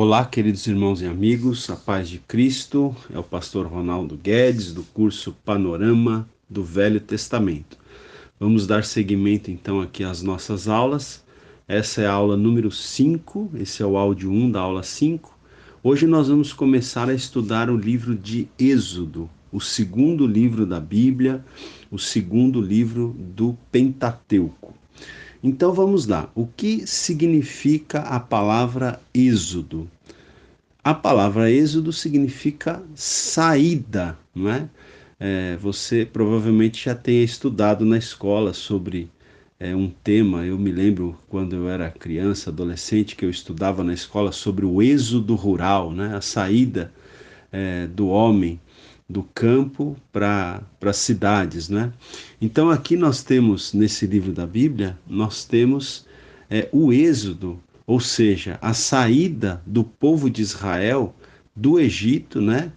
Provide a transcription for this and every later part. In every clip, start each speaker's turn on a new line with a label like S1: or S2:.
S1: Olá, queridos irmãos e amigos, a paz de Cristo. É o pastor Ronaldo Guedes, do curso Panorama do Velho Testamento. Vamos dar seguimento então aqui às nossas aulas. Essa é a aula número 5, esse é o áudio 1 da aula 5. Hoje nós vamos começar a estudar o livro de Êxodo, o segundo livro da Bíblia, o segundo livro do Pentateuco. Então vamos lá. O que significa a palavra êxodo? A palavra êxodo significa saída, não é? Você provavelmente já tenha estudado na escola sobre um tema. Eu me lembro quando eu era criança, adolescente, que eu estudava na escola sobre o êxodo rural, né? A saída do homem do campo para as cidades, né? Então aqui nós temos, nesse livro da Bíblia, nós temos o êxodo, ou seja, a saída do povo de Israel do Egito, né?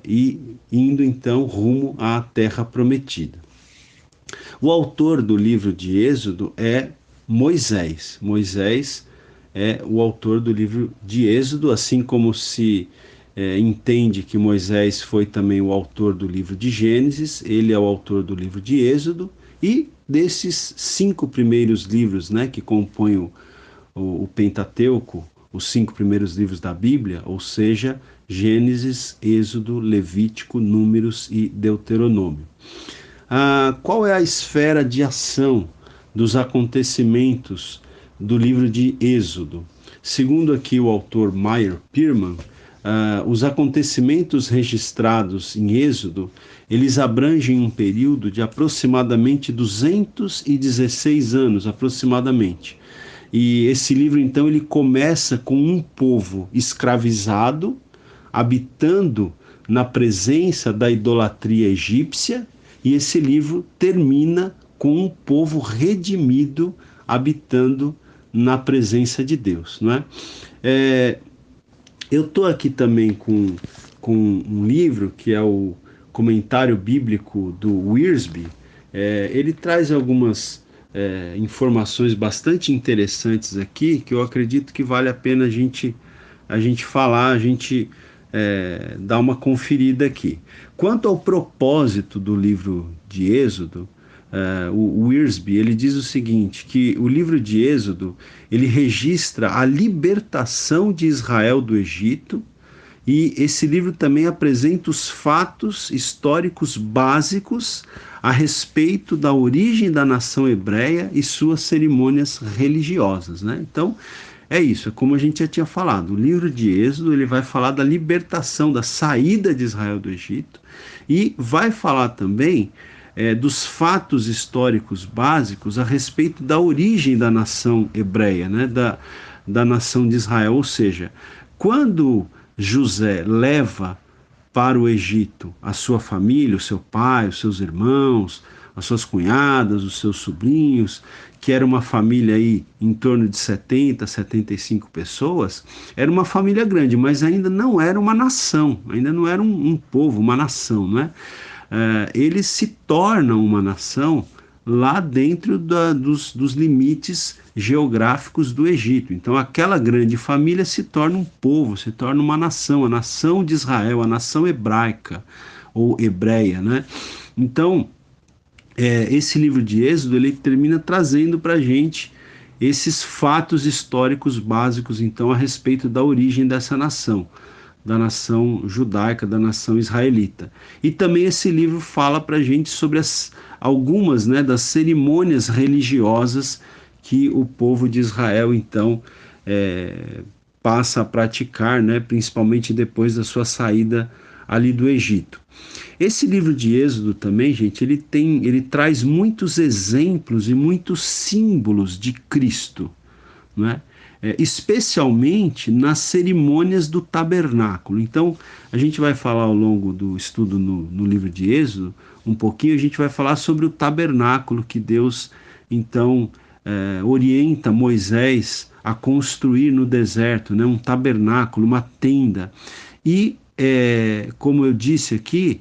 S1: E indo então rumo à terra prometida. O autor do livro de Êxodo é Moisés. Moisés é o autor do livro de Êxodo, assim como se entende que Moisés foi também o autor do livro de Gênesis, ele é o autor do livro de Êxodo, e desses 5 primeiros livros, né, que compõem o Pentateuco, os 5 primeiros livros da Bíblia, ou seja, Gênesis, Êxodo, Levítico, Números e Deuteronômio. Qual é a esfera de ação dos acontecimentos do livro de Êxodo? Segundo aqui o autor Meyer Pearman, os acontecimentos registrados em Êxodo, eles abrangem um período de aproximadamente 216 anos, aproximadamente. E esse livro, então, ele começa com um povo escravizado, habitando na presença da idolatria egípcia, e esse livro termina com um povo redimido, habitando na presença de Deus, não é? Eu estou aqui também com um livro que é o Comentário Bíblico do Wiersbe. Ele traz algumas informações bastante interessantes aqui, que eu acredito que vale a pena a gente falar, a gente dar uma conferida aqui. Quanto ao propósito do livro de Êxodo, o Wiersbe, ele diz o seguinte, que o livro de Êxodo, ele registra a libertação de Israel do Egito, e esse livro também apresenta os fatos históricos básicos a respeito da origem da nação hebreia e suas cerimônias religiosas, né? Então, é isso, é como a gente já tinha falado, o livro de Êxodo, ele vai falar da libertação, da saída de Israel do Egito, e vai falar também dos fatos históricos básicos a respeito da origem da nação hebreia, né? da nação de Israel. Ou seja, quando José leva para o Egito a sua família, o seu pai, os seus irmãos, as suas cunhadas, os seus sobrinhos, que era uma família aí em torno de 70, 75 pessoas, era uma família grande, mas ainda não era uma nação, ainda não era um povo, uma nação, não é? Eles se tornam uma nação lá dentro dos limites geográficos do Egito. Então aquela grande família se torna um povo, se torna uma nação, a nação de Israel, a nação hebraica ou hebreia, né? Então esse livro de Êxodo, ele termina trazendo para a gente esses fatos históricos básicos, então, a respeito da origem dessa nação, da nação judaica, da nação israelita. E também esse livro fala para a gente sobre algumas, né, das cerimônias religiosas que o povo de Israel, então, passa a praticar, né, principalmente depois da sua saída ali do Egito. Esse livro de Êxodo também, gente, ele traz muitos exemplos e muitos símbolos de Cristo, não é? Especialmente nas cerimônias do tabernáculo. Então, a gente vai falar ao longo do estudo no livro de Êxodo, um pouquinho, a gente vai falar sobre o tabernáculo que Deus, então, orienta Moisés a construir no deserto, né? Um tabernáculo, uma tenda. E, como eu disse aqui,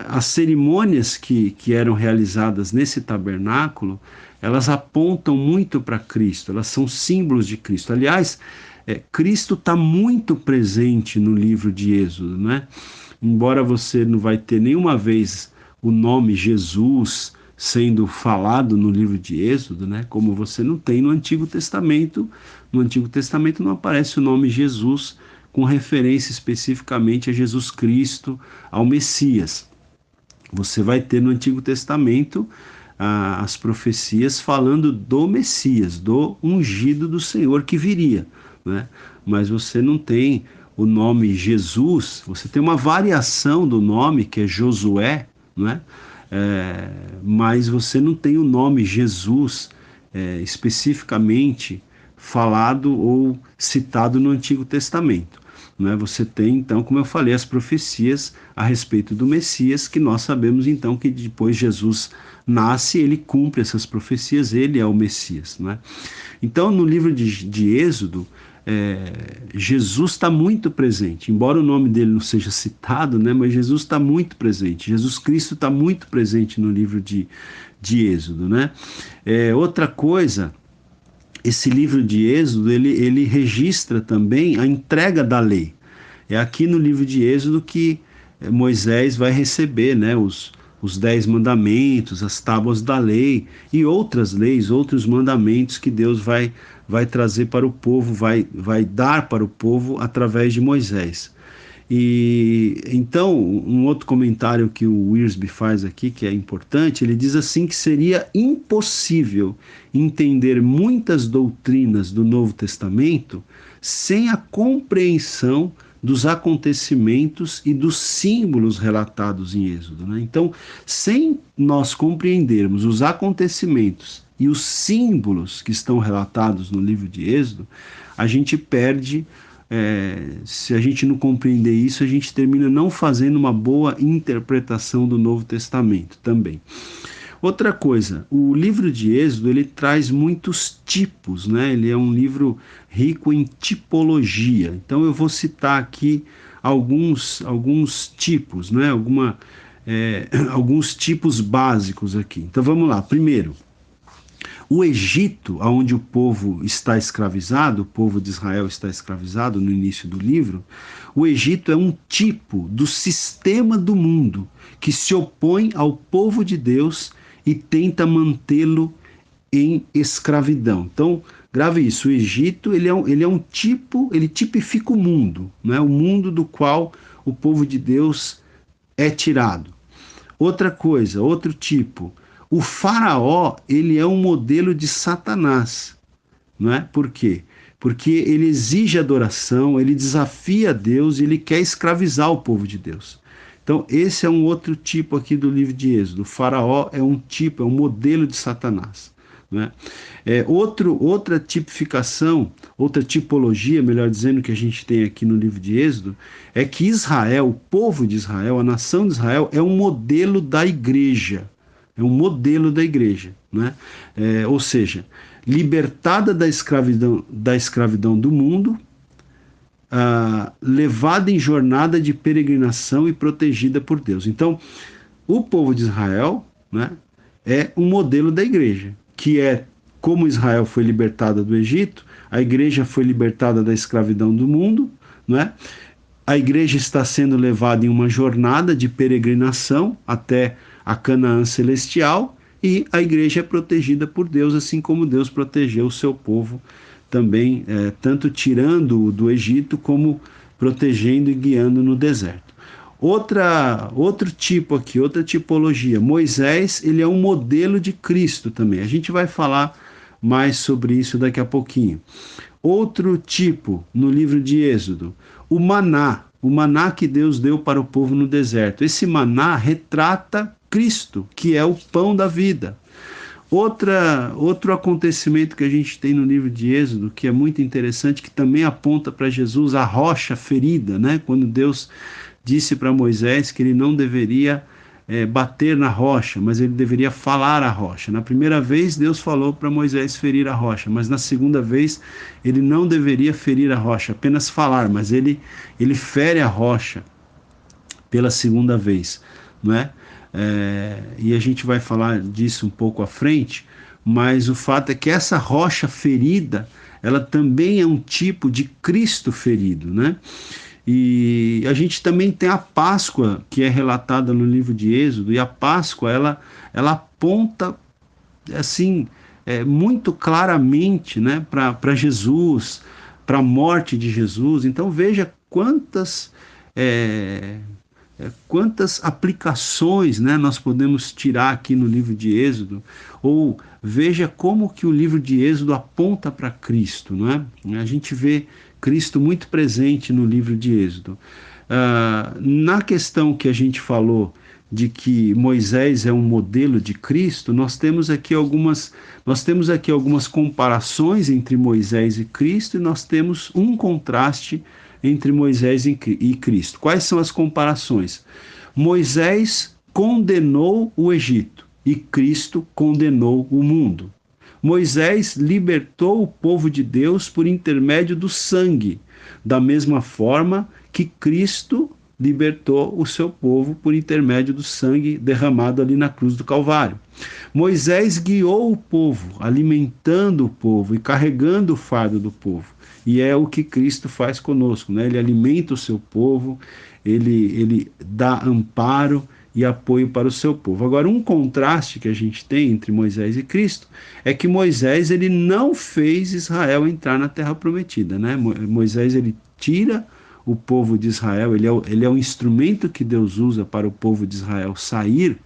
S1: as cerimônias que eram realizadas nesse tabernáculo, elas apontam muito para Cristo, elas são símbolos de Cristo. Aliás, Cristo está muito presente no livro de Êxodo, né? Embora você não vai ter nenhuma vez o nome Jesus sendo falado no livro de Êxodo, né? Como você não tem no Antigo Testamento. No Antigo Testamento não aparece o nome Jesus com referência especificamente a Jesus Cristo, ao Messias. Você vai ter no Antigo Testamento as profecias falando do Messias, do ungido do Senhor que viria, né? Mas você não tem o nome Jesus, você tem uma variação do nome que é Josué, né? Mas você não tem o nome Jesus especificamente falado ou citado no Antigo Testamento, né? Você tem então, como eu falei, as profecias a respeito do Messias, que nós sabemos então que depois Jesus nasce, ele cumpre essas profecias, ele é o Messias, né? Então no livro de Êxodo, Jesus está muito presente, embora o nome dele não seja citado, né, mas Jesus está muito presente, Jesus Cristo está muito presente no livro de Êxodo, né? Outra coisa, esse livro de Êxodo, ele registra também a entrega da lei. É aqui no livro de Êxodo que Moisés vai receber, né, os 10 mandamentos, as tábuas da lei e outras leis, outros mandamentos que Deus vai trazer para o povo, vai dar para o povo através de Moisés. E então, um outro comentário que o Wiersbe faz aqui, que é importante, ele diz assim que seria impossível entender muitas doutrinas do Novo Testamento sem a compreensão dos acontecimentos e dos símbolos relatados em Êxodo, né? Então, sem nós compreendermos os acontecimentos e os símbolos que estão relatados no livro de Êxodo, a gente perde. Se a gente não compreender isso, a gente termina não fazendo uma boa interpretação do Novo Testamento também. Outra coisa, o livro de Êxodo, ele traz muitos tipos, né? Ele é um livro rico em tipologia. Então eu vou citar aqui alguns tipos, né? Alguns tipos básicos aqui. Então vamos lá. Primeiro, o Egito, onde o povo está escravizado, o povo de Israel está escravizado no início do livro, o Egito é um tipo do sistema do mundo que se opõe ao povo de Deus e tenta mantê-lo em escravidão. Então, grave isso, o Egito ele é um tipo, ele tipifica o mundo, né? O mundo do qual o povo de Deus é tirado. Outra coisa, outro tipo, o faraó, ele é um modelo de Satanás, não é? Por quê? Porque ele exige adoração, ele desafia Deus e ele quer escravizar o povo de Deus. Então, esse é um outro tipo aqui do livro de Êxodo. O faraó é um tipo, é um modelo de Satanás, né? Outra tipificação, outra tipologia, melhor dizendo, que a gente tem aqui no livro de Êxodo, é que Israel, o povo de Israel, a nação de Israel, é um modelo da igreja. É um modelo da igreja, né? Ou seja, libertada da escravidão do mundo, levada em jornada de peregrinação e protegida por Deus. Então, o povo de Israel, né, é um modelo da igreja, que é como Israel foi libertada do Egito, a igreja foi libertada da escravidão do mundo, né? A igreja está sendo levada em uma jornada de peregrinação até a Canaã celestial, e a igreja é protegida por Deus, assim como Deus protegeu o seu povo também, tanto tirando-o do Egito, como protegendo e guiando no deserto. Outro tipo aqui, outra tipologia, Moisés, ele é um modelo de Cristo também. A gente vai falar mais sobre isso daqui a pouquinho. Outro tipo, no livro de Êxodo, o maná que Deus deu para o povo no deserto. Esse maná retrata Cristo, que é o pão da vida. Outro acontecimento que a gente tem no livro de Êxodo, que é muito interessante, que também aponta para Jesus, a rocha ferida, né? Quando Deus disse para Moisés que ele não deveria bater na rocha, mas ele deveria falar à rocha. Na primeira vez, Deus falou para Moisés ferir a rocha, mas na segunda vez, ele não deveria ferir a rocha, apenas falar, mas ele fere a rocha pela segunda vez, não é? E a gente vai falar disso um pouco à frente, mas o fato é que essa rocha ferida, ela também é um tipo de Cristo ferido, né? E a gente também tem a Páscoa, que é relatada no livro de Êxodo, e a Páscoa, ela aponta, assim, muito claramente, né, para Jesus, para a morte de Jesus. Então veja quantas aplicações, né, nós podemos tirar aqui no livro de Êxodo, ou veja como que o livro de Êxodo aponta para Cristo, não é? A gente vê Cristo muito presente no livro de Êxodo. Na questão que a gente falou de que Moisés é um modelo de Cristo, nós temos aqui algumas comparações entre Moisés e Cristo, e nós temos um contraste entre Moisés e Cristo. Quais são as comparações? Moisés condenou o Egito e Cristo condenou o mundo. Moisés libertou o povo de Deus por intermédio do sangue, da mesma forma que Cristo libertou o seu povo por intermédio do sangue derramado ali na cruz do Calvário. Moisés guiou o povo, alimentando o povo e carregando o fardo do povo. E é o que Cristo faz conosco, né? Ele alimenta o seu povo, ele dá amparo e apoio para o seu povo. Agora, um contraste que a gente tem entre Moisés e Cristo é que Moisés ele não fez Israel entrar na Terra Prometida, né? Moisés ele tira o povo de Israel, ele é o instrumento que Deus usa para o povo de Israel sair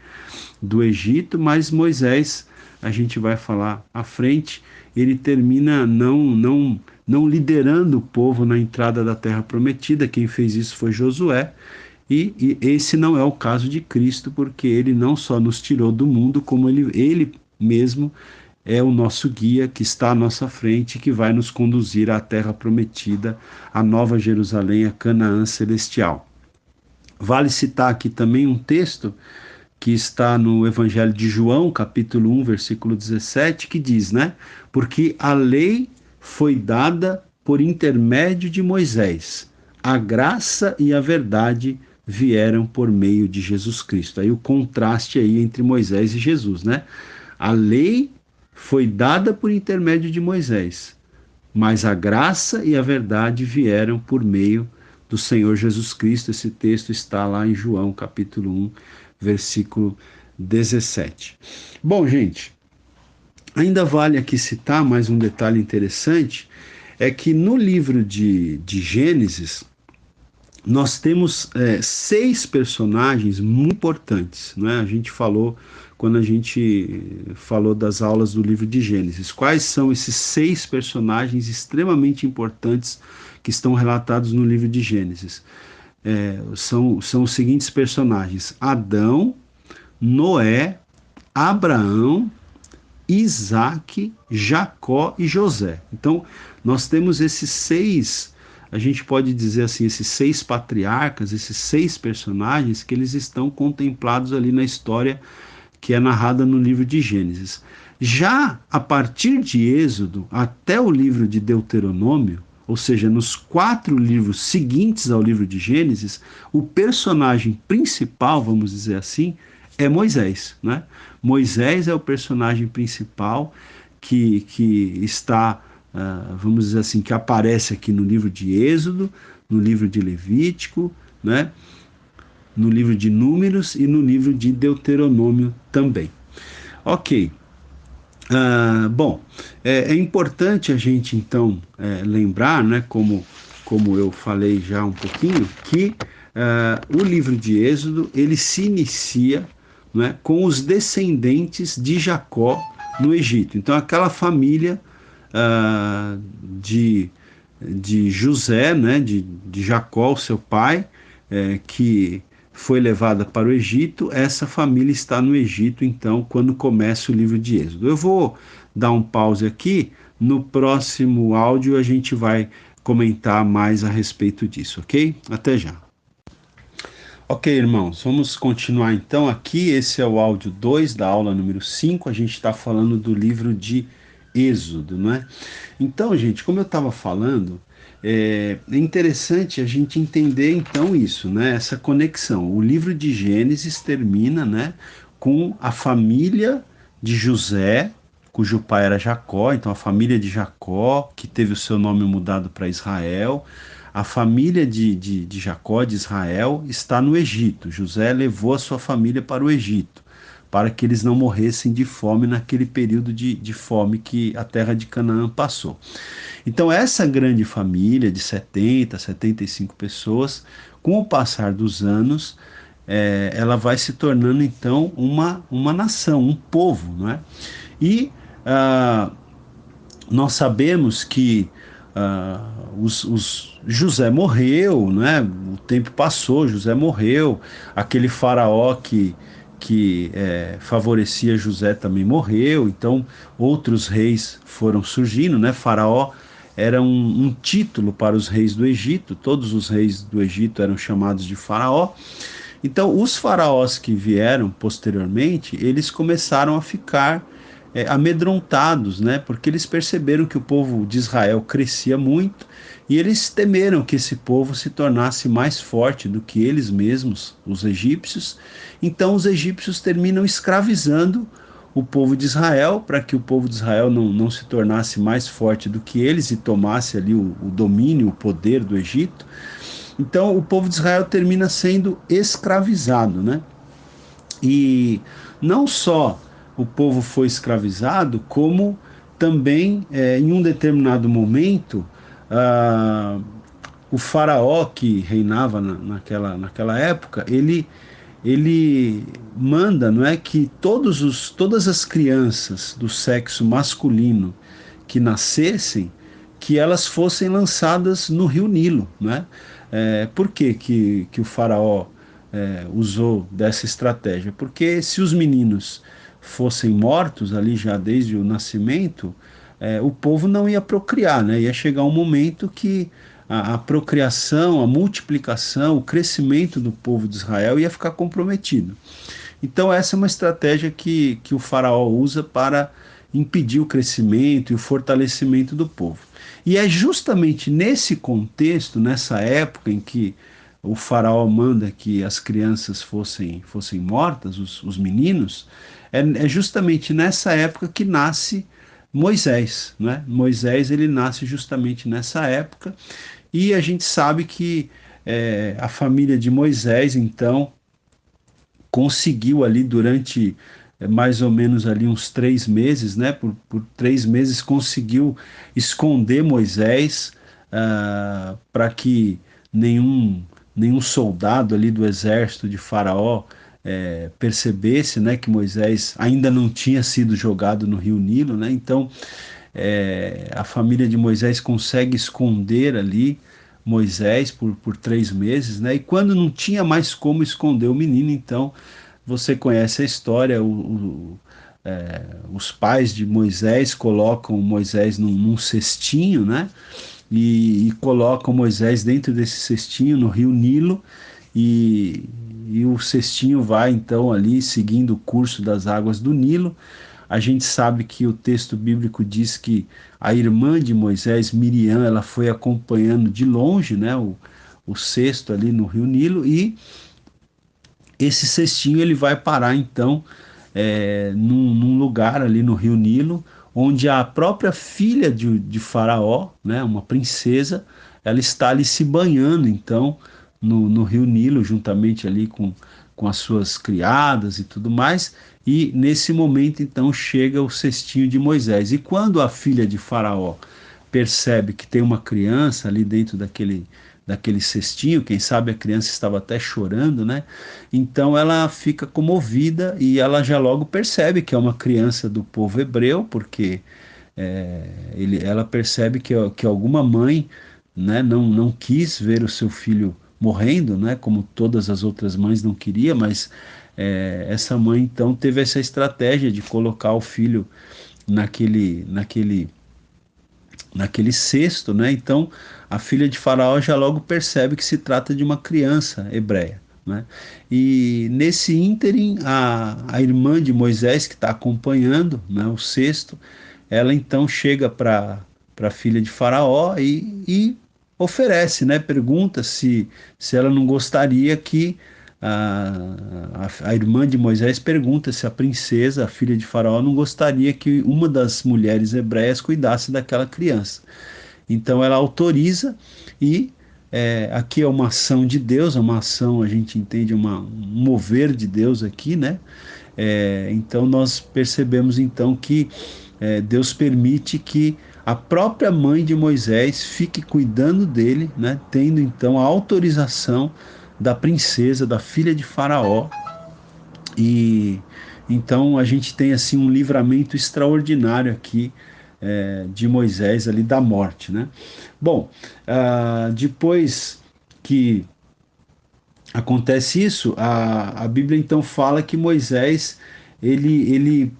S1: do Egito, mas Moisés, a gente vai falar à frente, ele termina não liderando o povo na entrada da Terra Prometida. Quem fez isso foi Josué, e esse não é o caso de Cristo, porque ele não só nos tirou do mundo, como ele mesmo é o nosso guia que está à nossa frente, que vai nos conduzir à Terra Prometida, à Nova Jerusalém, a Canaã Celestial. Vale citar aqui também um texto que está no Evangelho de João, capítulo 1, versículo 17, que diz, né? Porque a lei foi dada por intermédio de Moisés, a graça e a verdade vieram por meio de Jesus Cristo. Aí o contraste aí entre Moisés e Jesus, né? A lei foi dada por intermédio de Moisés, mas a graça e a verdade vieram por meio do Senhor Jesus Cristo. Esse texto está lá em João, capítulo 1, versículo 17. Bom, gente, ainda vale aqui citar mais um detalhe interessante, é que no livro de Gênesis, nós temos 6 personagens muito importantes, né? A gente falou, quando a gente falou das aulas do livro de Gênesis, quais são esses 6 personagens extremamente importantes que estão relatados no livro de Gênesis? São os seguintes personagens: Adão, Noé, Abraão, Isaac, Jacó e José. Então, nós temos esses 6, a gente pode dizer assim, esses 6 patriarcas, esses 6 personagens que eles estão contemplados ali na história que é narrada no livro de Gênesis. Já a partir de Êxodo até o livro de Deuteronômio, ou seja, nos 4 livros seguintes ao livro de Gênesis, o personagem principal, vamos dizer assim, é Moisés, né? Moisés é o personagem principal que está, vamos dizer assim, que aparece aqui no livro de Êxodo, no livro de Levítico, né? No livro de Números e no livro de Deuteronômio também. Ok. Bom, é importante a gente então lembrar, né, como eu falei já um pouquinho, que o livro de Êxodo ele se inicia, né, com os descendentes de Jacó no Egito. Então aquela família de José, né, de Jacó, seu pai, que foi levada para o Egito, essa família está no Egito, então, quando começa o livro de Êxodo. Eu vou dar um pause aqui, no próximo áudio a gente vai comentar mais a respeito disso, ok? Até já. Ok, irmãos, vamos continuar então aqui, esse é o áudio 2 da aula número 5, a gente está falando do livro de Êxodo, né? Então, gente, como eu estava falando, é interessante a gente entender então isso, né? Essa conexão. O livro de Gênesis termina, né, com a família de José, cujo pai era Jacó, então a família de Jacó, que teve o seu nome mudado para Israel. A família de Jacó, de Israel, está no Egito. José levou a sua família para o Egito, para que eles não morressem de fome naquele período de fome que a terra de Canaã passou. Então, essa grande família de 70, 75 pessoas, com o passar dos anos, ela vai se tornando então uma nação, um povo, não é? E nós sabemos que José morreu, né? O tempo passou, José morreu, aquele faraó que favorecia José também morreu, então outros reis foram surgindo, né? Faraó era um título para os reis do Egito, todos os reis do Egito eram chamados de faraó. Então, os faraós que vieram posteriormente, eles começaram a ficar amedrontados, né? Porque eles perceberam que o povo de Israel crescia muito e eles temeram que esse povo se tornasse mais forte do que eles mesmos, os egípcios. Então, os egípcios terminam escravizando o povo de Israel, para que o povo de Israel não se tornasse mais forte do que eles e tomasse ali o domínio, o poder do Egito. Então, o povo de Israel termina sendo escravizado, né? E não só o povo foi escravizado, como também, em um determinado momento, o faraó que reinava naquela época, ele manda, não é, que todas as crianças do sexo masculino que nascessem, que elas fossem lançadas no rio Nilo, né? Por que o faraó usou dessa estratégia? Porque se os meninos fossem mortos ali já desde o nascimento, o povo não ia procriar, né? Ia chegar um momento que a procriação, a multiplicação, o crescimento do povo de Israel ia ficar comprometido. Então essa é uma estratégia que o faraó usa para impedir o crescimento e o fortalecimento do povo. E é justamente nesse contexto, nessa época em que o faraó manda que as crianças fossem mortas, os meninos, é justamente nessa época que nasce Moisés, né? Moisés ele nasce justamente nessa época e a gente sabe que a família de Moisés então conseguiu ali durante mais ou menos ali uns 3 meses, né? Por 3 meses conseguiu esconder Moisés para que nenhum soldado ali do exército de Faraó percebesse, né, que Moisés ainda não tinha sido jogado no rio Nilo, né? Então a família de Moisés consegue esconder ali Moisés por 3 meses, né? E quando não tinha mais como esconder o menino, então você conhece a história, os pais de Moisés colocam Moisés num cestinho, né? E colocam Moisés dentro desse cestinho no rio Nilo e o cestinho vai então ali seguindo o curso das águas do Nilo. A gente sabe que o texto bíblico diz que a irmã de Moisés, Miriam, ela foi acompanhando de longe, né, o cesto ali no rio Nilo e esse cestinho ele vai parar então num lugar ali no rio Nilo, onde a própria filha de Faraó, né, uma princesa, ela está ali se banhando então no rio Nilo, juntamente ali com as suas criadas e tudo mais, e nesse momento então chega o cestinho de Moisés. E quando a filha de Faraó percebe que tem uma criança ali dentro daquele cestinho, quem sabe a criança estava até chorando, né? Então ela fica comovida e ela já logo percebe que é uma criança do povo hebreu, porque ela percebe que alguma mãe, né, não quis ver o seu filho morrendo, né, como todas as outras mães não queria, mas essa mãe então teve essa estratégia de colocar o filho naquele cesto, né? Então a filha de Faraó já logo percebe que se trata de uma criança hebreia, né? E nesse ínterim a irmã de Moisés que está acompanhando, né, o cesto, ela então chega para a filha de Faraó e oferece, né? Pergunta se ela não gostaria que a irmã de Moisés pergunta se a princesa, a filha de Faraó, não gostaria que uma das mulheres hebreias cuidasse daquela criança. Então ela autoriza e aqui é uma ação de Deus, é uma ação, a gente entende, um mover de Deus aqui, né? Então nós percebemos então que Deus permite que a própria mãe de Moisés fique cuidando dele, né? Tendo então a autorização da princesa, da filha de Faraó. E então a gente tem assim um livramento extraordinário aqui de Moisés ali da morte, né? Bom, depois que acontece isso, a Bíblia então fala que Moisés, ele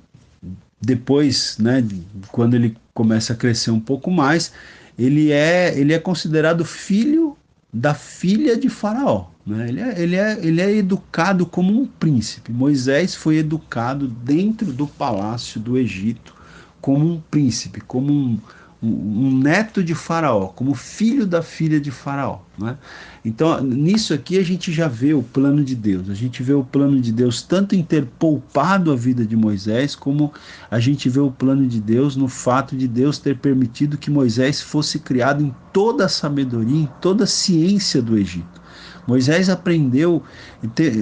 S1: depois, né, quando ele começa a crescer um pouco mais, ele é considerado filho da filha de Faraó, né? Ele é educado como um príncipe. Moisés foi educado dentro do palácio do Egito como um príncipe, como um neto de Faraó, como filho da filha de Faraó, né? Então, nisso aqui a gente já vê o plano de Deus. A gente vê o plano de Deus tanto em ter poupado a vida de Moisés, como a gente vê o plano de Deus no fato de Deus ter permitido que Moisés fosse criado em toda a sabedoria, em toda a ciência do Egito. Moisés aprendeu,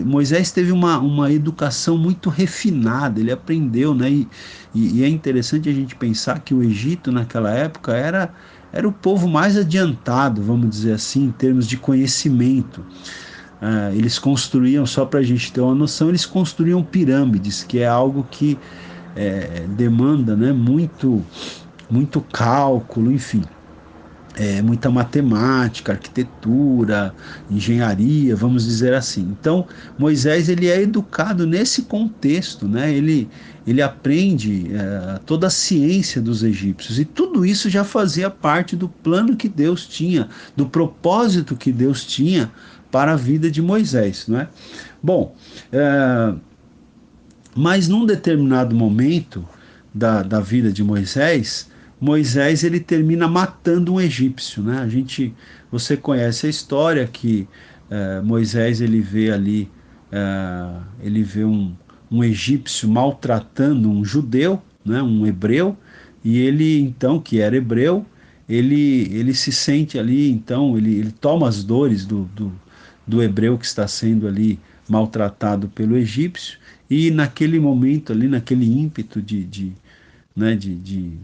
S1: Moisés teve uma educação muito refinada, ele aprendeu, né? E é interessante a gente pensar que o Egito naquela época era o povo mais adiantado, vamos dizer assim, em termos de conhecimento. Eles construíam, só para a gente ter uma noção, eles construíam pirâmides, que é algo que demanda, né, muito cálculo, enfim. Muita matemática, arquitetura, engenharia, vamos dizer assim. Então, Moisés ele é educado nesse contexto, né? Ele aprende toda a ciência dos egípcios, e tudo isso já fazia parte do plano que Deus tinha, do propósito que Deus tinha para a vida de Moisés, não é? Bom, mas num determinado momento da vida de Moisés ele termina matando um egípcio, né? Você conhece a história que Moisés ele vê ali, ele vê um egípcio maltratando um judeu, né? Um hebreu, e ele então, que era hebreu, ele se sente ali, então ele toma as dores do hebreu que está sendo ali maltratado pelo egípcio, e naquele momento ali, naquele ímpeto né, de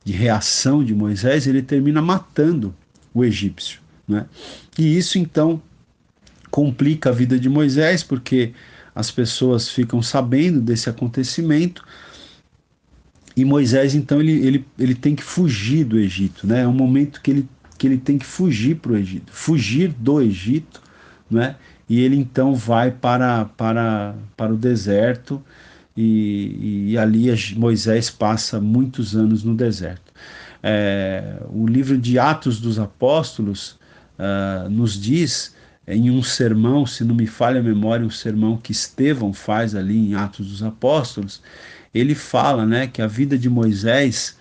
S1: reação de Moisés, ele termina matando o egípcio, né? E isso então complica a vida de Moisés, porque as pessoas ficam sabendo desse acontecimento, e Moisés então ele tem que fugir do Egito, né? É um momento que ele tem que fugir para o Egito, fugir do Egito, né? E ele então vai para o deserto, e ali Moisés passa muitos anos no deserto. O livro de Atos dos Apóstolos nos diz, em um sermão, se não me falha a memória, um sermão que Estevão faz ali em Atos dos Apóstolos, ele fala, né, que a vida de Moisés,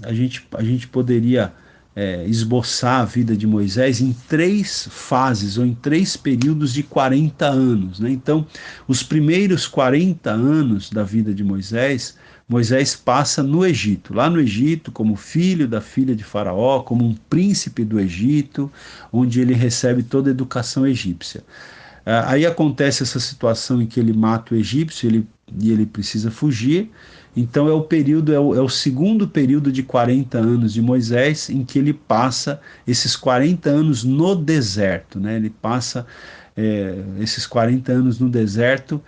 S1: a gente poderia esboçar a vida de Moisés em 3 fases ou em 3 períodos de 40 anos, né? Então, os primeiros 40 anos da vida de Moisés passa no Egito, lá no Egito, como filho da filha de Faraó, como um príncipe do Egito, onde ele recebe toda a educação egípcia. Aí acontece essa situação em que ele mata o egípcio, e ele precisa fugir. Então é o segundo período de 40 anos de Moisés, em que ele passa esses 40 anos no deserto, né? Ele passa esses 40 anos no deserto.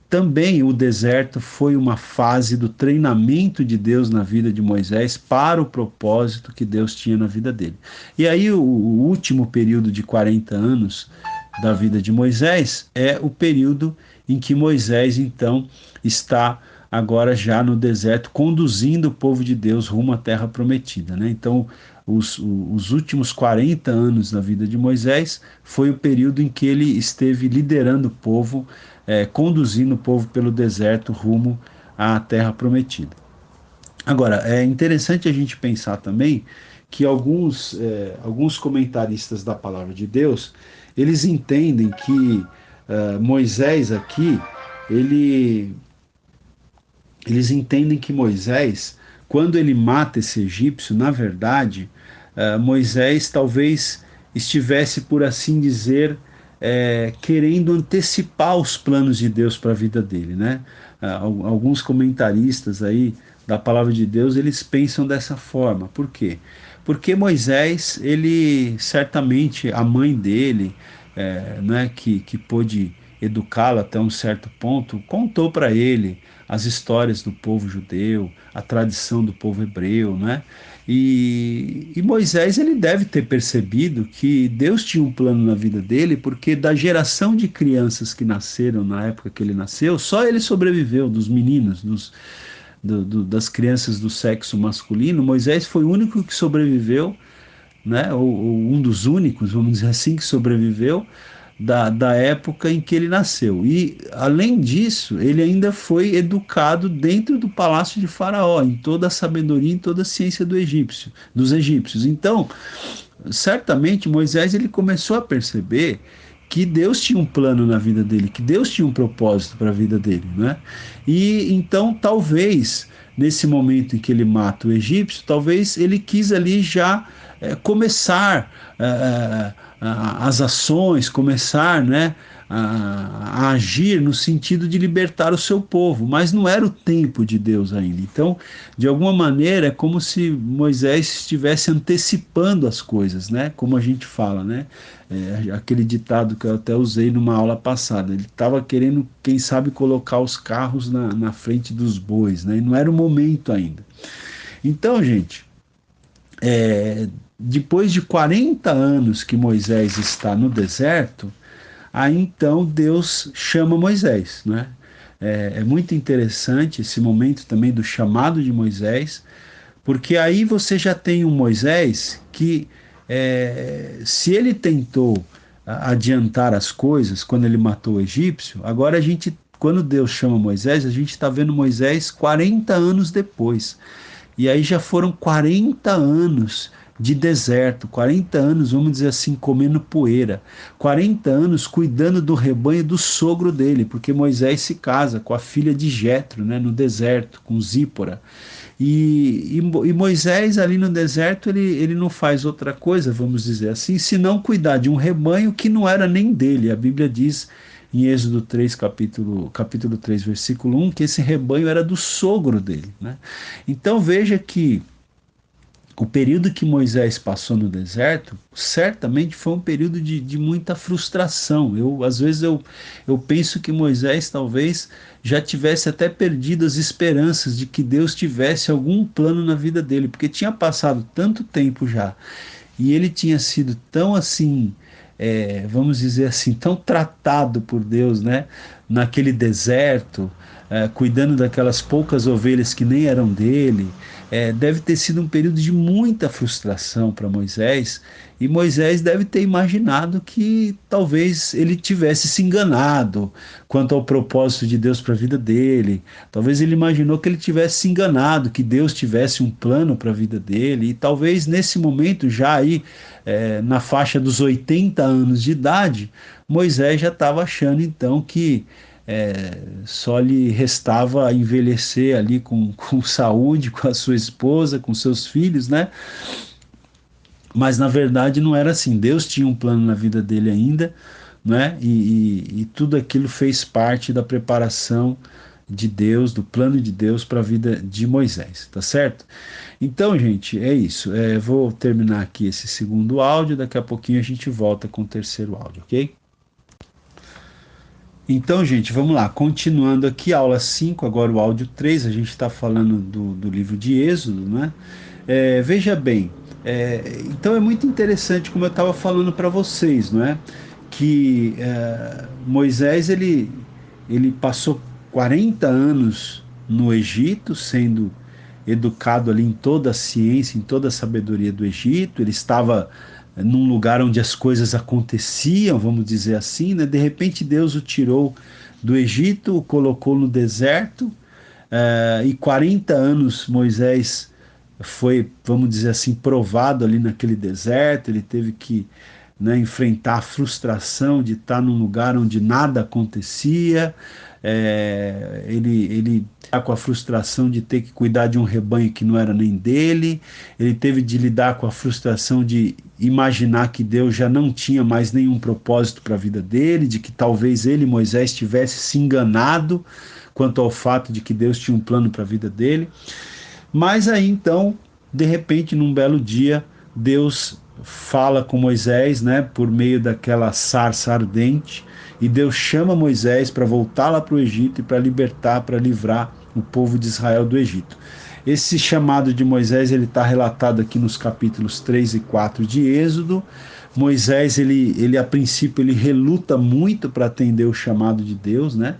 S1: Também o deserto foi uma fase do treinamento de Deus na vida de Moisés para o propósito que Deus tinha na vida dele. E aí o último período de 40 anos da vida de Moisés é o período em que Moisés então está agora já no deserto, conduzindo o povo de Deus rumo à terra prometida, né? Então, os últimos 40 anos da vida de Moisés foi o período em que ele esteve liderando o povo, conduzindo o povo pelo deserto rumo à terra prometida. Agora, é interessante a gente pensar também que alguns comentaristas da palavra de Deus, eles entendem que Moisés aqui, ele, eles entendem que Moisés, quando ele mata esse egípcio, na verdade, Moisés talvez estivesse, por assim dizer, querendo antecipar os planos de Deus para a vida dele, né? Alguns comentaristas aí da palavra de Deus, eles pensam dessa forma. Por quê? Porque Moisés, ele certamente, a mãe dele, né, que pôde educá-lo até um certo ponto, contou para ele as histórias do povo judeu, a tradição do povo hebreu, né? E Moisés, ele deve ter percebido que Deus tinha um plano na vida dele, porque da geração de crianças que nasceram na época que ele nasceu, só ele sobreviveu, dos meninos, das crianças do sexo masculino. Moisés foi o único que sobreviveu, né? Ou um dos únicos, vamos dizer assim, que sobreviveu da época em que ele nasceu. E, além disso, ele ainda foi educado dentro do palácio de Faraó, em toda a sabedoria, em toda a ciência dos egípcios. Então, certamente, Moisés, ele começou a perceber que Deus tinha um plano na vida dele, que Deus tinha um propósito para a vida dele, né? E então, talvez, nesse momento em que ele mata o egípcio, talvez ele quis ali já começar as ações, começar, né, a agir no sentido de libertar o seu povo, mas não era o tempo de Deus ainda. Então, de alguma maneira, é como se Moisés estivesse antecipando as coisas, né? Como a gente fala, né? Aquele ditado que eu até usei numa aula passada. Ele estava querendo, quem sabe, colocar os carros na frente dos bois, né? E não era o momento ainda. Então, gente, depois de 40 anos que Moisés está no deserto, aí então Deus chama Moisés, né? É muito interessante esse momento também do chamado de Moisés, porque aí você já tem um Moisés que, se ele tentou adiantar as coisas quando ele matou o egípcio, agora a gente, quando Deus chama Moisés, a gente está vendo Moisés 40 anos depois. E aí já foram 40 anos de deserto, 40 anos, vamos dizer assim, comendo poeira, 40 anos cuidando do rebanho do sogro dele, porque Moisés se casa com a filha de Jetro, né, no deserto, com Zípora. E Moisés ali no deserto, ele não faz outra coisa, vamos dizer assim, senão cuidar de um rebanho que não era nem dele. A Bíblia diz em Êxodo 3, capítulo 3, versículo 1, que esse rebanho era do sogro dele, né? Então veja que o período que Moisés passou no deserto certamente foi um período de muita frustração. Às vezes eu penso que Moisés talvez já tivesse até perdido as esperanças de que Deus tivesse algum plano na vida dele, porque tinha passado tanto tempo já e ele tinha sido tão assim, vamos dizer assim, tão tratado por Deus, né? Naquele deserto, cuidando daquelas poucas ovelhas que nem eram dele. Deve ter sido um período de muita frustração para Moisés, e Moisés deve ter imaginado que talvez ele tivesse se enganado quanto ao propósito de Deus para a vida dele. Talvez ele imaginou que ele tivesse se enganado, que Deus tivesse um plano para a vida dele, e talvez nesse momento, já aí na faixa dos 80 anos de idade, Moisés já estava achando então que só lhe restava envelhecer ali com saúde, com a sua esposa, com seus filhos, né? Mas na verdade não era assim. Deus tinha um plano na vida dele ainda, né? E tudo aquilo fez parte da preparação de Deus, do plano de Deus para a vida de Moisés, tá certo? Então, gente, é isso. Vou terminar aqui esse segundo áudio, daqui a pouquinho a gente volta com o terceiro áudio, ok? Então, gente, vamos lá. Continuando aqui, aula 5, agora o áudio 3, a gente está falando do livro de Êxodo, né? Veja bem, então é muito interessante, como eu estava falando para vocês, não é? Que Moisés, ele passou 40 anos no Egito, sendo educado ali em toda a ciência, em toda a sabedoria do Egito. Ele estava num lugar onde as coisas aconteciam, vamos dizer assim, né? De repente Deus o tirou do Egito, o colocou no deserto, e 40 anos Moisés foi, vamos dizer assim, provado ali naquele deserto. Ele teve que né, enfrentar a frustração de estar num lugar onde nada acontecia. Ele está com a frustração de ter que cuidar de um rebanho que não era nem dele. Ele teve de lidar com a frustração de imaginar que Deus já não tinha mais nenhum propósito para a vida dele, de que talvez ele, Moisés, tivesse se enganado quanto ao fato de que Deus tinha um plano para a vida dele. Mas aí então, de repente, num belo dia, Deus fala com Moisés, né, por meio daquela sarça ardente, e Deus chama Moisés para voltar lá para o Egito e para libertar, para livrar o povo de Israel do Egito. Esse chamado de Moisés, ele está relatado aqui nos capítulos 3 e 4 de Êxodo. Moisés, ele a princípio, ele reluta muito para atender o chamado de Deus, né?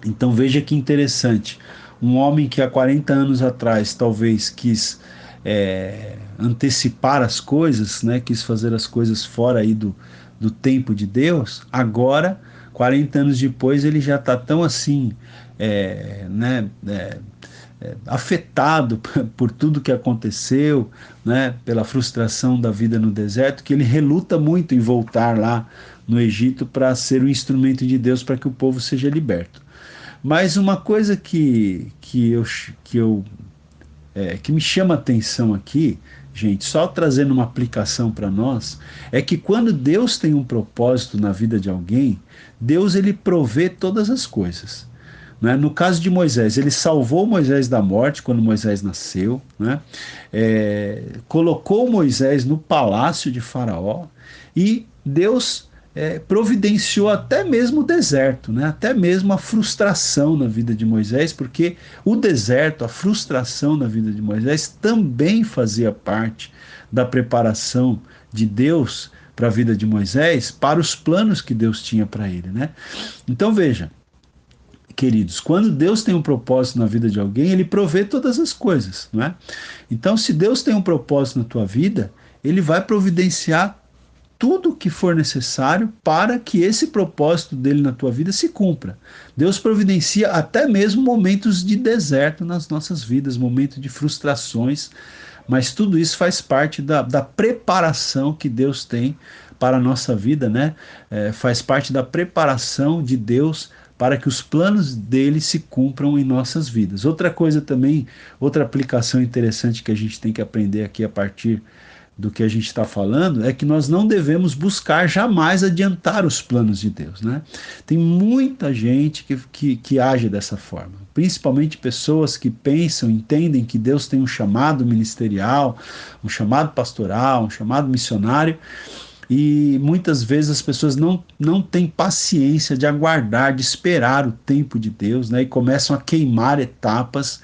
S1: Então veja que interessante, um homem que há 40 anos atrás talvez quis antecipar as coisas, né? Quis fazer as coisas fora aí do tempo de Deus, agora, 40 anos depois, ele já está tão assim, afetado por tudo que aconteceu, né, pela frustração da vida no deserto, que ele reluta muito em voltar lá no Egito para ser o instrumento de Deus para que o povo seja liberto. Mas uma coisa que me chama a atenção aqui, gente, só trazendo uma aplicação para nós, é que quando Deus tem um propósito na vida de alguém, Deus ele provê todas as coisas. Né? No caso de Moisés, ele salvou Moisés da morte quando Moisés nasceu, né? Colocou Moisés no palácio de Faraó e Deus providenciou até mesmo o deserto, né? Até mesmo a frustração na vida de Moisés, porque o deserto, a frustração na vida de Moisés também fazia parte da preparação de Deus para a vida de Moisés, para os planos que Deus tinha para ele, né? Então veja, queridos, quando Deus tem um propósito na vida de alguém, ele provê todas as coisas, não é? Então, se Deus tem um propósito na tua vida, ele vai providenciar tudo o que for necessário para que esse propósito dele na tua vida se cumpra. Deus providencia até mesmo momentos de deserto nas nossas vidas, momentos de frustrações, mas tudo isso faz parte da preparação que Deus tem para a nossa vida, né? Faz parte da preparação de Deus para que os planos dele se cumpram em nossas vidas. Outra coisa também, outra aplicação interessante que a gente tem que aprender aqui a partir do que a gente está falando, é que nós não devemos buscar jamais adiantar os planos de Deus, né? Tem muita gente que age dessa forma, principalmente pessoas que pensam, entendem que Deus tem um chamado ministerial, um chamado pastoral, um chamado missionário, e muitas vezes as pessoas não têm paciência de aguardar, de esperar o tempo de Deus, né? E começam a queimar etapas,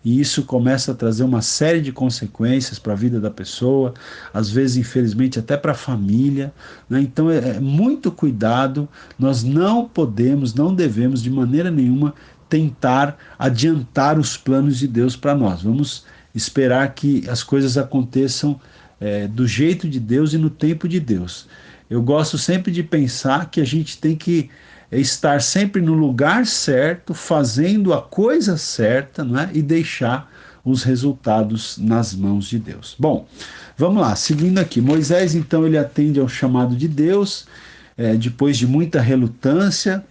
S1: e isso começa a trazer uma série de consequências para a vida da pessoa, às vezes, infelizmente, até para a família, né? Então, muito cuidado, nós não podemos, não devemos, de maneira nenhuma, tentar adiantar os planos de Deus para nós. Vamos esperar que as coisas aconteçam do jeito de Deus e no tempo de Deus. Eu gosto sempre de pensar que a gente tem que estar sempre no lugar certo, fazendo a coisa certa, não é? E deixar os resultados nas mãos de Deus. Bom, vamos lá, seguindo aqui. Moisés, então, ele atende ao chamado de Deus, depois de muita relutância.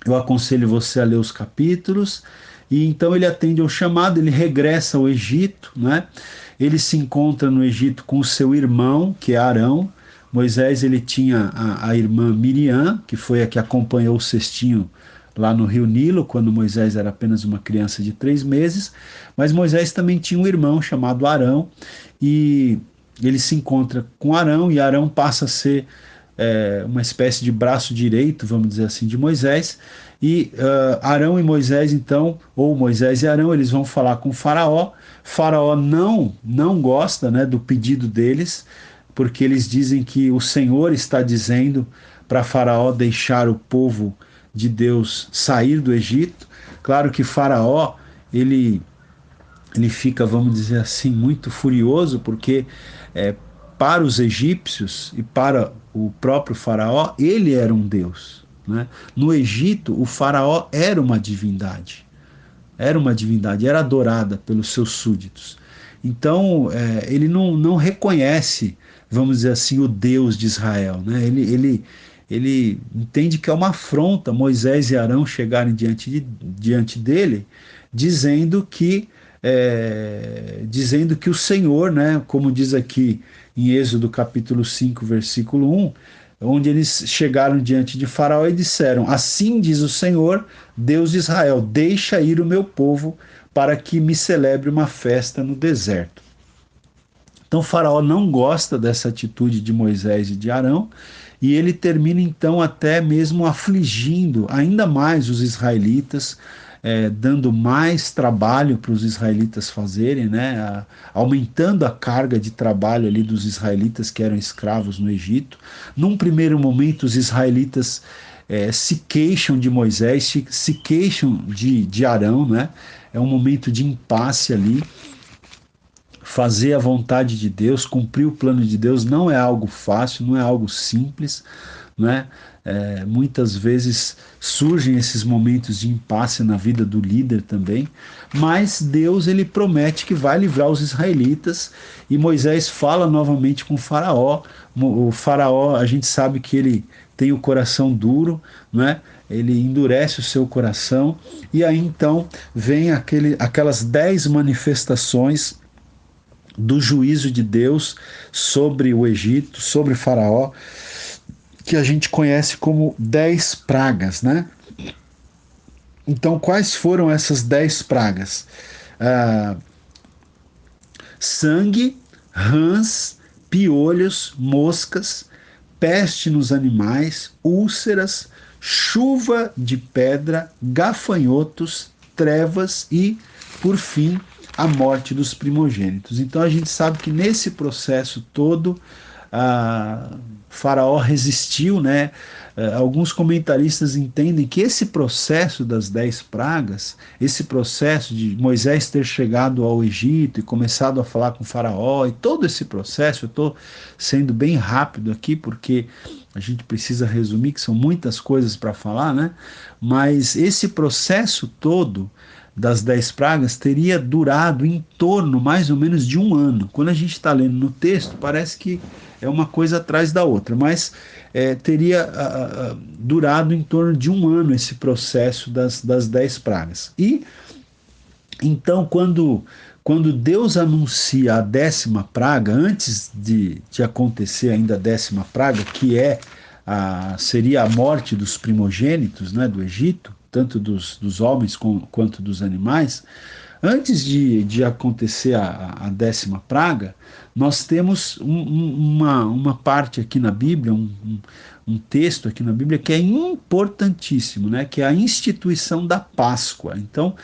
S1: Eu aconselho você a ler os capítulos. E então ele atende ao chamado, ele regressa ao Egito, né? Ele se encontra no Egito com o seu irmão, que é Arão. Moisés, ele tinha a irmã Miriam, que foi a que acompanhou o cestinho lá no rio Nilo, quando Moisés era apenas uma criança de 3 meses. Mas Moisés também tinha um irmão chamado Arão, e ele se encontra com Arão, e Arão passa a ser uma espécie de braço direito, vamos dizer assim, de Moisés. E Arão e Moisés, então, ou Moisés e Arão, eles vão falar com Faraó. Faraó não gosta, né, do pedido deles, porque eles dizem que o Senhor está dizendo para Faraó deixar o povo de Deus sair do Egito. Claro que Faraó, ele fica, vamos dizer assim, muito furioso, porque para os egípcios e para o próprio Faraó, ele era um Deus, né? No Egito, o Faraó era uma divindade, era adorada pelos seus súditos. Então, ele não reconhece,
S2: vamos dizer assim, o Deus de Israel, né? Ele entende que é uma afronta Moisés e Arão chegarem diante dele, dizendo dizendo que o Senhor, né, como diz aqui em Êxodo capítulo 5, versículo 1, onde eles chegaram diante de Faraó e disseram: Assim diz o Senhor, Deus de Israel, deixa ir o meu povo para que me celebre uma festa no deserto. Então Faraó não gosta dessa atitude de Moisés e de Arão, e ele termina então até mesmo afligindo ainda mais os israelitas, dando mais trabalho para os israelitas fazerem, né, aumentando a carga de trabalho ali dos israelitas que eram escravos no Egito. Num primeiro momento, os israelitas se queixam de Moisés, se queixam de Arão, né? É um momento de impasse ali. Fazer a vontade de Deus, cumprir o plano de Deus não é algo fácil, não é algo simples, né? Muitas vezes surgem esses momentos de impasse na vida do líder também, mas Deus ele promete que vai livrar os israelitas e Moisés fala novamente com o Faraó. O Faraó, a gente sabe que ele tem o coração duro, né? Ele endurece o seu coração e aí então vem aquelas 10 manifestações do juízo de Deus sobre o Egito, sobre Faraó, que a gente conhece como 10 pragas, né? Então, quais foram essas 10 pragas? Ah, sangue, rãs, piolhos, moscas, peste nos animais, úlceras, chuva de pedra, gafanhotos, trevas e, por fim, a morte dos primogênitos. Então a gente sabe que nesse processo todo, Faraó resistiu, né? Alguns comentaristas entendem que esse processo das 10 pragas, esse processo de Moisés ter chegado ao Egito e começado a falar com Faraó, e todo esse processo, eu estou sendo bem rápido aqui, porque a gente precisa resumir, que são muitas coisas para falar, né? Mas esse processo todo das 10 pragas teria durado em torno mais ou menos de um ano. Quando a gente está lendo no texto, parece que é uma coisa atrás da outra, mas teria durado em torno de um ano esse processo das 10 pragas. E então, quando Deus anuncia a 10ª praga, antes de acontecer ainda a 10ª praga, que seria a morte dos primogênitos, né, do Egito, tanto dos homens quanto dos animais, antes de acontecer a 10ª praga, nós temos uma parte aqui na Bíblia, um texto aqui na Bíblia que é importantíssimo, né, que é a instituição da Páscoa. Então,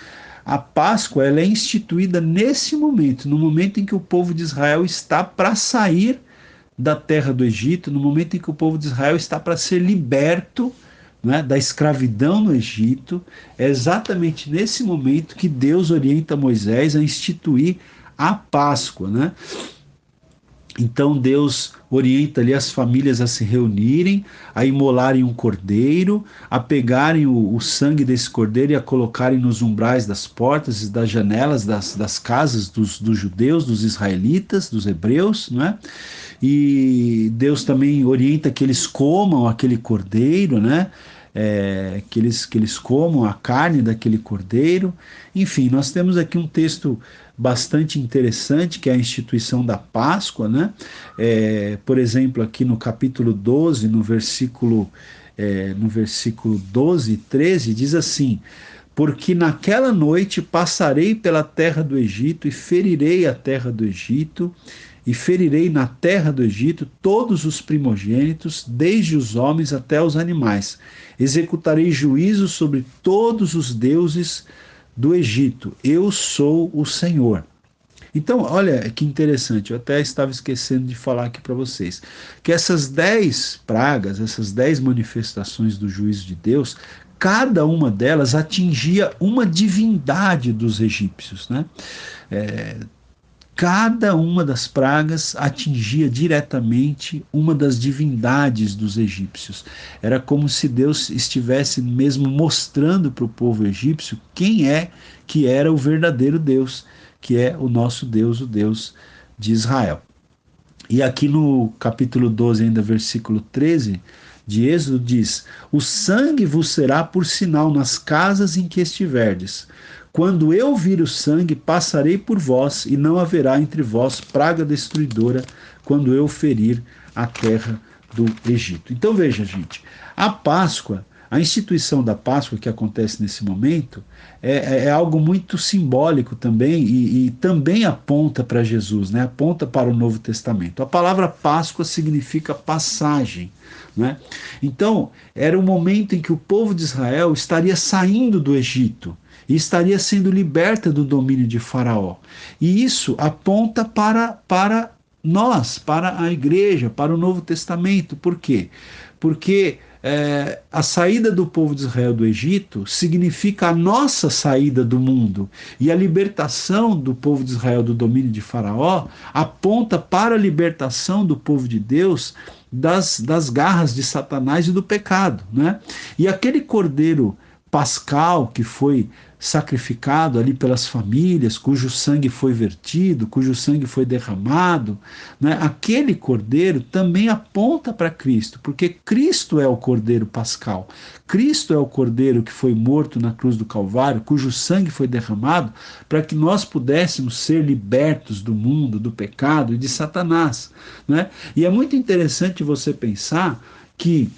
S2: a Páscoa ela é instituída nesse momento, no momento em que o povo de Israel está para sair da terra do Egito, no momento em que o povo de Israel está para ser liberto, né, da escravidão no Egito. É exatamente nesse momento que Deus orienta Moisés a instituir a Páscoa, né? Então Deus orienta ali as famílias a se reunirem, a imolarem um cordeiro, a pegarem o sangue desse cordeiro e a colocarem nos umbrais das portas e das janelas das casas dos judeus, dos israelitas, dos hebreus, né? E Deus também orienta que eles comam aquele cordeiro, né? Que eles comam a carne daquele cordeiro. Enfim, nós temos aqui um texto bastante interessante, que é a instituição da Páscoa, né? Por exemplo, aqui no capítulo 12, no versículo 12 e 13, diz assim: porque naquela noite passarei pela terra do Egito e ferirei a terra do Egito, e ferirei na terra do Egito todos os primogênitos, desde os homens até os animais. Executarei juízo sobre todos os deuses do Egito. Eu sou o Senhor. Então, olha que interessante, eu até estava esquecendo de falar aqui para vocês, que essas 10 pragas, essas 10 manifestações do juízo de Deus, cada uma delas atingia uma divindade dos egípcios, né? Cada uma das pragas atingia diretamente uma das divindades dos egípcios. Era como se Deus estivesse mesmo mostrando para o povo egípcio quem é que era o verdadeiro Deus, que é o nosso Deus, o Deus de Israel. E aqui no capítulo 12, ainda versículo 13 de Êxodo, diz: o sangue vos será por sinal nas casas em que estiverdes. Quando eu vir o sangue, passarei por vós, e não haverá entre vós praga destruidora, quando eu ferir a terra do Egito. Então veja, gente, a Páscoa, a instituição da Páscoa que acontece nesse momento é algo muito simbólico também e também aponta para Jesus, né? Aponta para o Novo Testamento. A palavra Páscoa significa passagem, né? Então, era o momento em que o povo de Israel estaria saindo do Egito e estaria sendo liberta do domínio de Faraó. E isso aponta para nós, para a igreja, para o Novo Testamento. Por quê? Porque a saída do povo de Israel do Egito significa a nossa saída do mundo. E a libertação do povo de Israel do domínio de Faraó aponta para a libertação do povo de Deus das garras de Satanás e do pecado, né? E aquele cordeiro pascal que foi sacrificado ali pelas famílias, cujo sangue foi vertido, cujo sangue foi derramado, né? Aquele cordeiro também aponta para Cristo, porque Cristo é o cordeiro pascal. Cristo é o cordeiro que foi morto na cruz do Calvário, cujo sangue foi derramado para que nós pudéssemos ser libertos do mundo, do pecado e de Satanás, né? E é muito interessante você pensar que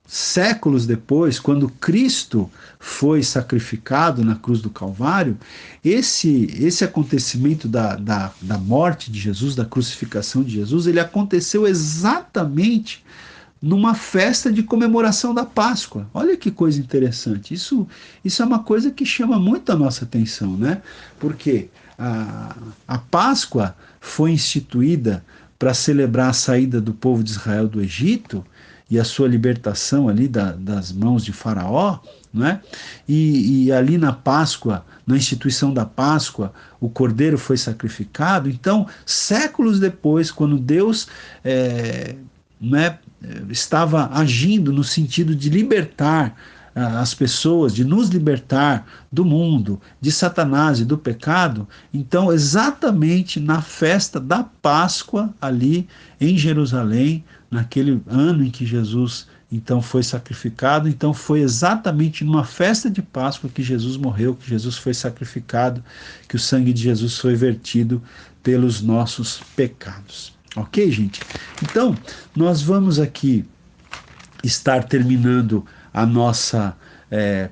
S2: séculos depois, quando Cristo foi sacrificado na cruz do Calvário, esse acontecimento da morte de Jesus, da crucificação de Jesus, ele aconteceu exatamente numa festa de comemoração da Páscoa. Olha que coisa interessante. Isso é uma coisa que chama muito a nossa atenção, né? Porque a Páscoa foi instituída para celebrar a saída do povo de Israel do Egito e a sua libertação ali das mãos de Faraó, né? E ali na Páscoa, na instituição da Páscoa, o cordeiro foi sacrificado. Então, séculos depois, quando Deus né, estava agindo no sentido de libertar as pessoas, de nos libertar do mundo, de Satanás e do pecado, então exatamente na festa da Páscoa ali em Jerusalém, naquele ano em que Jesus então foi sacrificado, então foi exatamente numa festa de Páscoa que Jesus morreu, que Jesus foi sacrificado, que o sangue de Jesus foi vertido pelos nossos pecados. Ok, gente? Então, nós vamos aqui estar terminando a nossa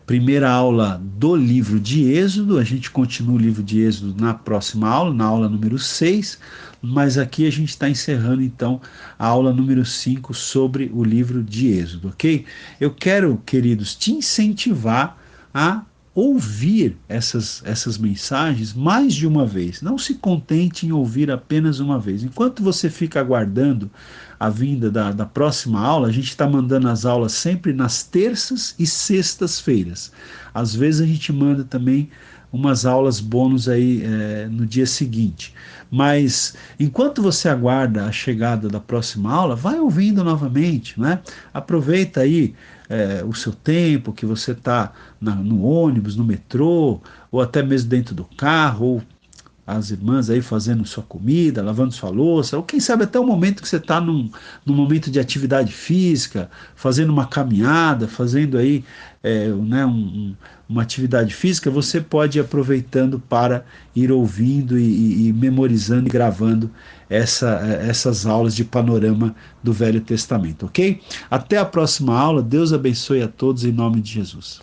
S2: primeira aula do livro de Êxodo. A gente continua o livro de Êxodo na próxima aula, na aula número 6, mas aqui a gente está encerrando então a aula número 5 sobre o livro de Êxodo, ok? Eu quero, queridos, te incentivar a ouvir essas mensagens mais de uma vez. Não se contente em ouvir apenas uma vez. Enquanto você fica aguardando a vinda da próxima aula, a gente está mandando as aulas sempre nas terças e sextas-feiras. Às vezes a gente manda também umas aulas bônus aí no dia seguinte. Mas enquanto você aguarda a chegada da próxima aula, vai ouvindo novamente, né? Aproveita aí o seu tempo que você está no ônibus, no metrô, ou até mesmo dentro do carro, ou as irmãs aí fazendo sua comida, lavando sua louça, ou quem sabe até o momento que você está num momento de atividade física, fazendo uma caminhada, fazendo aí né, uma atividade física, você pode ir aproveitando para ir ouvindo e memorizando e gravando essas aulas de panorama do Velho Testamento, ok? Até a próxima aula, Deus abençoe a todos em nome de Jesus.